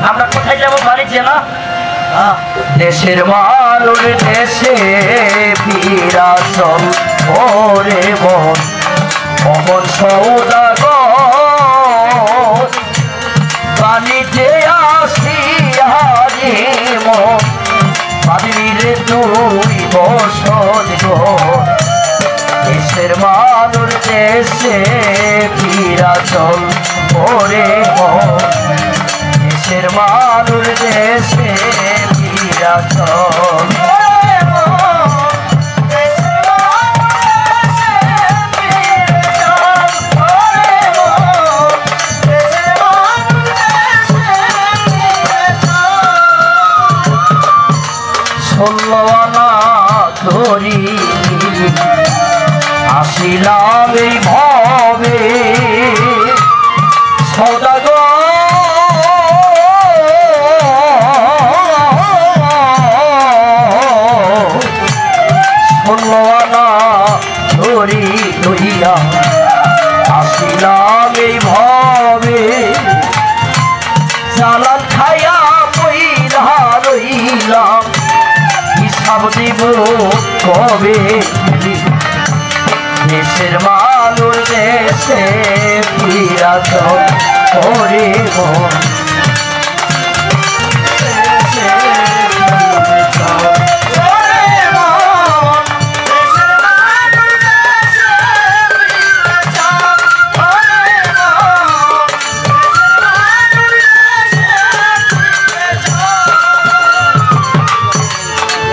আমরা কোথায় যাবো বাড়িতে না দেশের মানুষ দেশে ফিরা চল ওরে মন অমন সৌদাগর বাণিজ্যে আসিয়ারে মন বাড়িরে তুই বসত দেশের মানুষ দেশে ফিরা চল ওরে মন দেশের মানুষ দেশে ফিরা চল ষোলনা ধরি আসিলাম এই ভবে সদাগর ষোলনা ধরি লইয়া আসিলাম এই ভবে চালান খাইয়া পইলা রইলাম হিসাব দিব কবে দেশের মানুষ দেশে ফিরা চল ওরে মন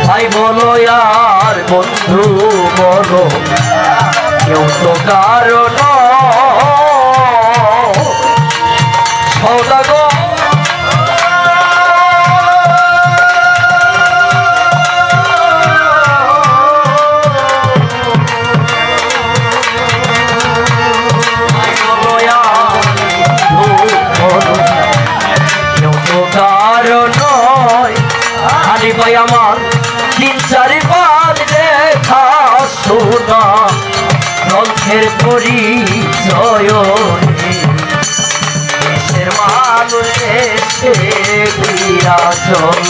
ভাই বলো আর বন্ধু বলো কেউ তো কারণ সদাগর কেউ তো কারণ আরে ভাই আমার তিন চারি পাঁচ দেখা শোনা গ্রন্থের পরিচয় দেশের মানুষ দেশে ফিরা চল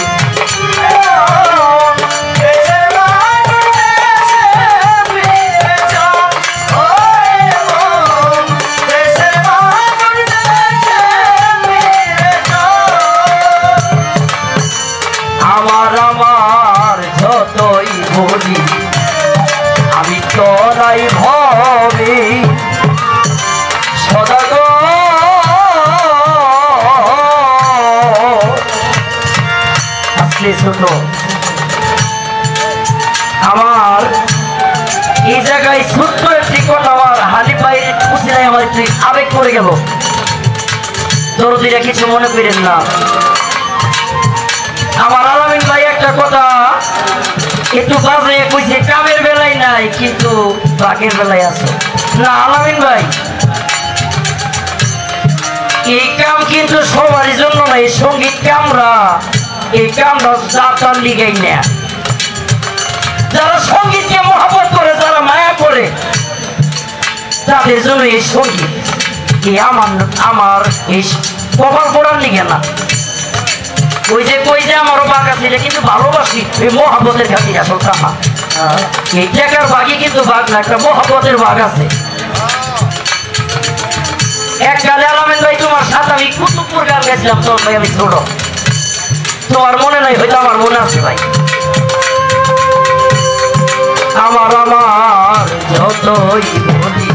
আমার যতই বলি আমি তোরাই ভবে সদাগর আসলে শুনো আমার এই জায়গায় ছোট্ট একটি কথা আমার হানিফ ভাইয়ের খুশি নাই আমার একটু আবেগ করে গেল দরদিরা কিছু মনে করেন না আমার আলামিন ভাই একটা কথা একটু বাজে কইছে কামের বেলায় নাই কিন্তু বাঘের বেলায় আছে না আলামিন ভাই এই কাম কিন্তু সবারই জন্য না এই সঙ্গীত কামরা এই কামরা যাতার লিগাই না যারা সঙ্গীতকে মহব্বত করে যারা মায়া করে তাদের জন্য এই সঙ্গীত আমার এই কপাল পড়ার লিগে না ওই যে আমারও বাঘ আছে এটা কিন্তু ভালোবাসি ওই মহাব্বতের খাতির আসল টাকা এই টাকার বাঘই কিন্তু বাঘ না একটা মহাব্বতের বাঘ আছে এককালে আলামিন ভাই তোমার সাথে আমি কুতুবপুর গান গেছিলাম তোর ভাই আমি ছোট তোমার মনে নাই হয়তো আমার মনে আছে ভাই আমার যতই বলি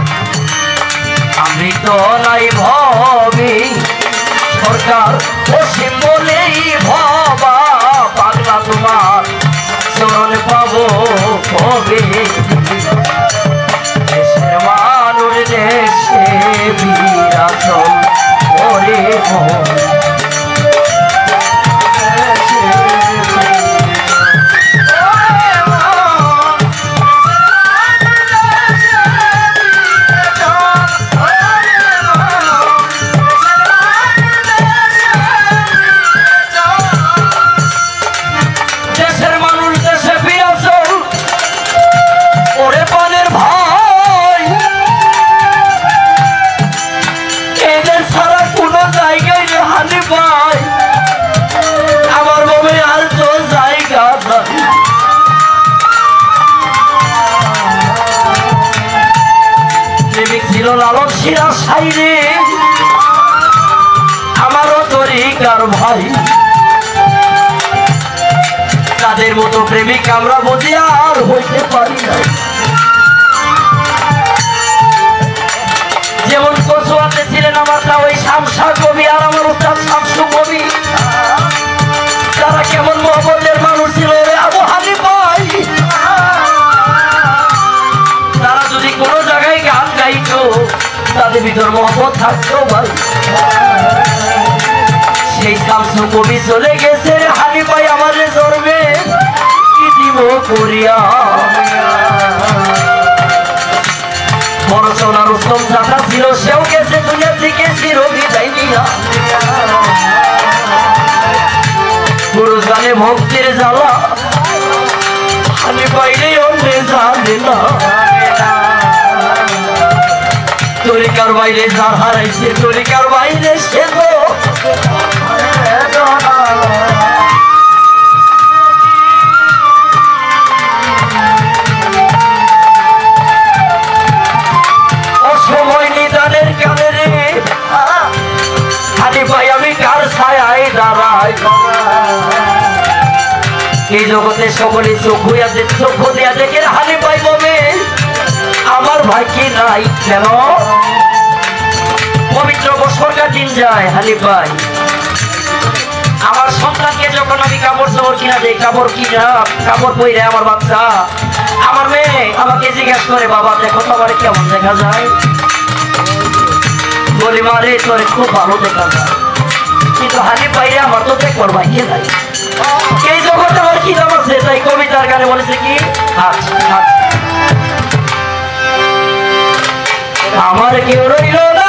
আমি তো নাই ভবি সরকার পশ্চিম বলেই ভবা পাগলা তোমার চরণ পাবো কবে দেশের মানুষ দেশে বিরাচল ওরে মন খুশির আশাই রে আমারও তরিকার ভাই তাদের মতো প্রেমিক আমরা বুঝি আর হইতে পারি না। যেমন কচুয়াতে ছিলেন আমার ওই শামসা কবি আর আমার উস্তাদ শামসু কবি, তারা কেমন মহব্বতের মানুষ ছিল রে আবু হানিফ ভাই। তারা যদি কোনো জায়গায় গান গাইতো তাদের ভিতর মহব্বত থাকতো ভাই। সেই শামসু কবি চলে গেছে হানিফ ভাই আমাদের জন্মে কি দিব করিয়া। বড় সোনার উত্তম চাচা ছিল সেও গেছে দুনিয়া থেকে চিরবিদায় নিয়া। পুরুষ গানে ভক্তির জ্বালা হানিফ বাইরে অন্যে জানে না। তরিকার বাইরে যার হারাইছে তরিকার বাইরে সে তো অসময় নিদানের কানে রে হানিফ ভাই আমি কার ছায়ায় দাঁড়াই। এই জগতে সকলে চক্ষু দিয়া দেখে হানিফ ভাই বলে আমার ভাই কি নাই কেন। পবিত্র বছরকার দিন যায় হানিফ ভাই আমার সন্তানকে যখন আমি কাপড় চোপড় কিনা দেই কাপড় পরে আমার বাচ্চা আমার মেয়ে আমাকে জিজ্ঞাসা করে বাবা দেখো তো আমার কেমন দেখা যায়। বলি মারে তোরে খুব ভালো দেখা যায় কিন্তু হানিফ ভাইরে আমার তো দেখবার ভাইকে নাই। এই জগতে আমার কি নাম আছে তাই কবিতার গানে বলেছে কি আমার কেউ রইল না